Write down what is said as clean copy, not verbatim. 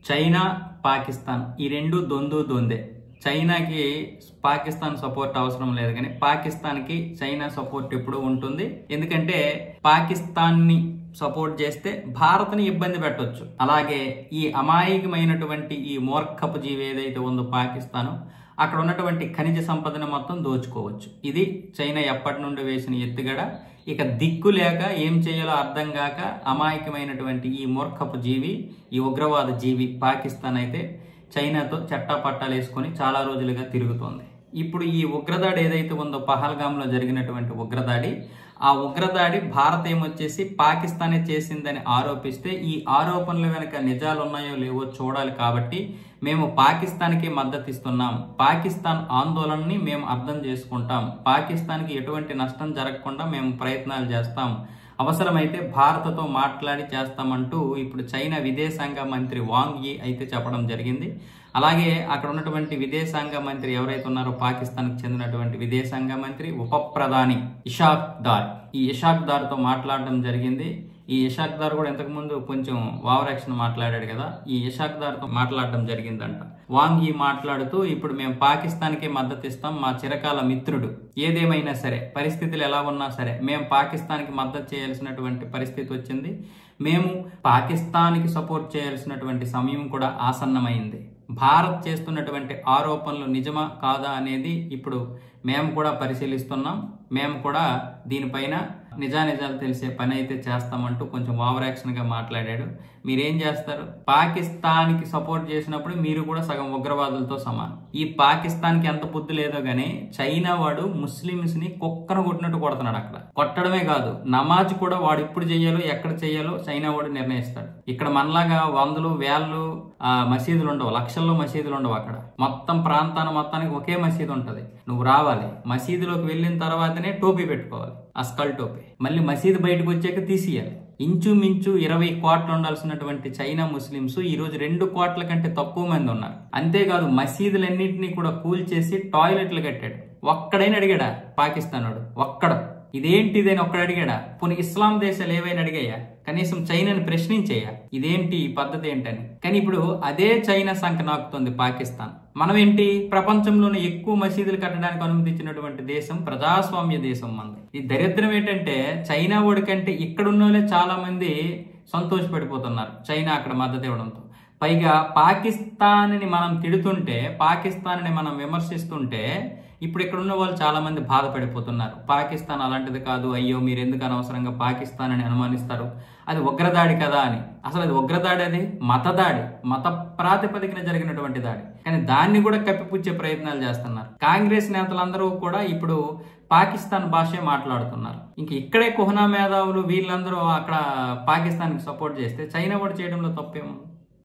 China Pakistan ఈ రెండు దొందే. చైనాకి పాకిస్తాన్ సపోర్ట్ అవసరం లేదు, కానీ పాకిస్తాన్కి చైనా సపోర్ట్ ఎప్పుడు ఉంటుంది. ఎందుకంటే పాకిస్తాన్ని సపోర్ట్ చేస్తే భారత్ని ఇబ్బంది పెట్టవచ్చు. అలాగే ఈ అమాయకమైనటువంటి ఈ మూర్ఖపు జీవి ఏదైతే ఉందో పాకిస్తాను, అక్కడ ఉన్నటువంటి ఖనిజ సంపదను మొత్తం దోచుకోవచ్చు. ఇది చైనా ఎప్పటి నుండి వేసిన ఎత్తుగడ. ఇక దిక్కు లేక ఏం చేయాలో అర్థం కాక అమాయకమైనటువంటి ఈ మూర్ఖపు జీవి, ఈ ఉగ్రవాద జీవి పాకిస్తాన్ అయితే చైనాతో చట్టాపట్టాలు వేసుకొని చాలా రోజులుగా తిరుగుతోంది. ఇప్పుడు ఈ ఉగ్రదాడి ఏదైతే ఉందో పహల్గామ్లో జరిగినటువంటి ఉగ్రదాడి, ఆ ఉగ్రదాడి భారత్ ఏమొచ్చేసి పాకిస్తానే చేసిందని ఆరోపిస్తే ఈ ఆరోపణల వెనక నిజాలు ఉన్నాయో లేవో చూడాలి. కాబట్టి మేము పాకిస్తాన్కి మద్దతు ఇస్తున్నాం, పాకిస్తాన్ ఆందోళనని మేము అర్థం చేసుకుంటాం, పాకిస్తాన్కి ఎటువంటి నష్టం జరగకుండా మేము ప్రయత్నాలు చేస్తాం, అవసరమైతే భారత్తో మాట్లాడి చేస్తామంటూ ఇప్పుడు చైనా విదేశాంగ మంత్రి వాంగ్ యీ అయితే చెప్పడం జరిగింది. అలాగే అక్కడ ఉన్నటువంటి విదేశాంగ మంత్రి ఎవరైతే ఉన్నారో పాకిస్తాన్కి చెందినటువంటి విదేశాంగ మంత్రి ఉప ప్రధాని ఇషాక్ దార్, ఈ ఇషాక్ దార్తో మాట్లాడడం జరిగింది. ఈ ఇషాక్ దార్ కూడా ఇంతకుముందు కొంచెం ఓవరాక్షన్ మాట్లాడాడు కదా, ఈ ఇషాక్ దార్తో మాట్లాడడం జరిగిందంట. వాంగ్ యీ మాట్లాడుతూ ఇప్పుడు మేము పాకిస్తాన్కే మద్దతు ఇస్తాం, మా చిరకాల మిత్రుడు, ఏదేమైనా సరే పరిస్థితులు ఎలా ఉన్నా సరే మేము పాకిస్తాన్కి మద్దతు చేయాల్సినటువంటి పరిస్థితి వచ్చింది, మేము పాకిస్తాన్కి సపోర్ట్ చేయాల్సినటువంటి సమయం కూడా ఆసన్నమైంది, భారత్ చేస్తున్నటువంటి ఆరోపణలు నిజమా కాదా అనేది ఇప్పుడు మేము కూడా పరిశీలిస్తున్నాం, మేము కూడా దీనిపైన నిజానిజాలు తెలిసే పని అయితే చేస్తామంటూ కొంచెం ఓవర్ యాక్షన్ గా మాట్లాడాడు. మీరేం చేస్తారు? పాకిస్తాన్కి సపోర్ట్ చేసినప్పుడు మీరు కూడా సగం ఉగ్రవాదులతో సమానం. ఈ పాకిస్తాన్కి ఎంత బుద్ధి లేదో గానీ చైనా వాడు ముస్లిమ్స్ ని కుక్కను కొట్టినట్టు కొడుతున్నాడు. అక్కడ కొట్టడమే కాదు, నమాజ్ కూడా వాడు ఎప్పుడు చేయాలో ఎక్కడ చేయాలో చైనా వాడు నిర్ణయిస్తాడు. ఇక్కడ మనలాగా వందలు వేళ్ళు మసీదులు ఉండవు, లక్షల్లో మసీదులు ఉండవు. అక్కడ మొత్తం ప్రాంతాన్ని మొత్తానికి ఒకే మసీదు ఉంటది. నువ్వు రావాలి, మసీదులోకి వెళ్ళిన తర్వాతనే టోపీ పెట్టుకోవాలి, అస్కల్ టోపీ. మళ్ళీ మసీదు బయటకు వచ్చాక తీసియాలి. ఇంచుమించు 20 కోట్లు ఉండాల్సినటువంటి చైనా ముస్లింస్ ఈ రోజు 2 కోట్ల కంటే తక్కువ మంది ఉన్నారు. అంతేకాదు మసీదులన్నింటినీ కూడా కూల్చేసి టాయిలెట్లు కట్టాడు. ఒక్కడైనా అడిగాడా పాకిస్తాన్ వాడు? ఒక్కడు ఇదేంటిదని ఒక్కడు అడిగాడా? పోనీ ఇస్లాం దేశాలు ఏవైనా అడిగాయా? కనీసం చైనాని ప్రశ్నించేయా ఇదేంటి ఈ పద్ధతి ఏంటని? కానీ ఇప్పుడు అదే చైనా సంఖ నాకుతుంది పాకిస్తాన్. మనం ఏంటి, ప్రపంచంలోనే ఎక్కువ మసీదులు కట్టడానికి అనుమతించినటువంటి దేశం, ప్రజాస్వామ్య దేశం మనది. ఈ దరిద్రం ఏంటంటే చైనా వాడి కంటే ఇక్కడున్న వాళ్ళే చాలా మంది సంతోషపడిపోతున్నారు చైనా అక్కడ మద్దతు ఇవ్వడంతో. పైగా పాకిస్తాన్ని మనం తిడుతుంటే, పాకిస్తాన్ని మనం విమర్శిస్తుంటే ఇప్పుడు ఇక్కడ ఉన్న వాళ్ళు చాలా మంది బాధపడిపోతున్నారు. పాకిస్తాన్ అలాంటిది కాదు, అయ్యో మీరు ఎందుకు అనవసరంగా పాకిస్తాన్ అని అనుమానిస్తారు, అది ఉగ్రదాడి కదా అని. అసలు అది ఉగ్రదాడి, అది మతదాడి, మత ప్రాతిపదికన జరిగినటువంటి దాడి. కానీ దాన్ని కూడా కప్పిపుచ్చే ప్రయత్నాలు చేస్తున్నారు. కాంగ్రెస్ నేతలందరూ కూడా ఇప్పుడు పాకిస్తాన్ భాషే మాట్లాడుతున్నారు. ఇంక ఇక్కడే కుహనా మేధావులు వీళ్ళందరూ అక్కడ పాకిస్తాన్కి సపోర్ట్ చేస్తే చైనా కూడా చేయడంలో తప్పేమో.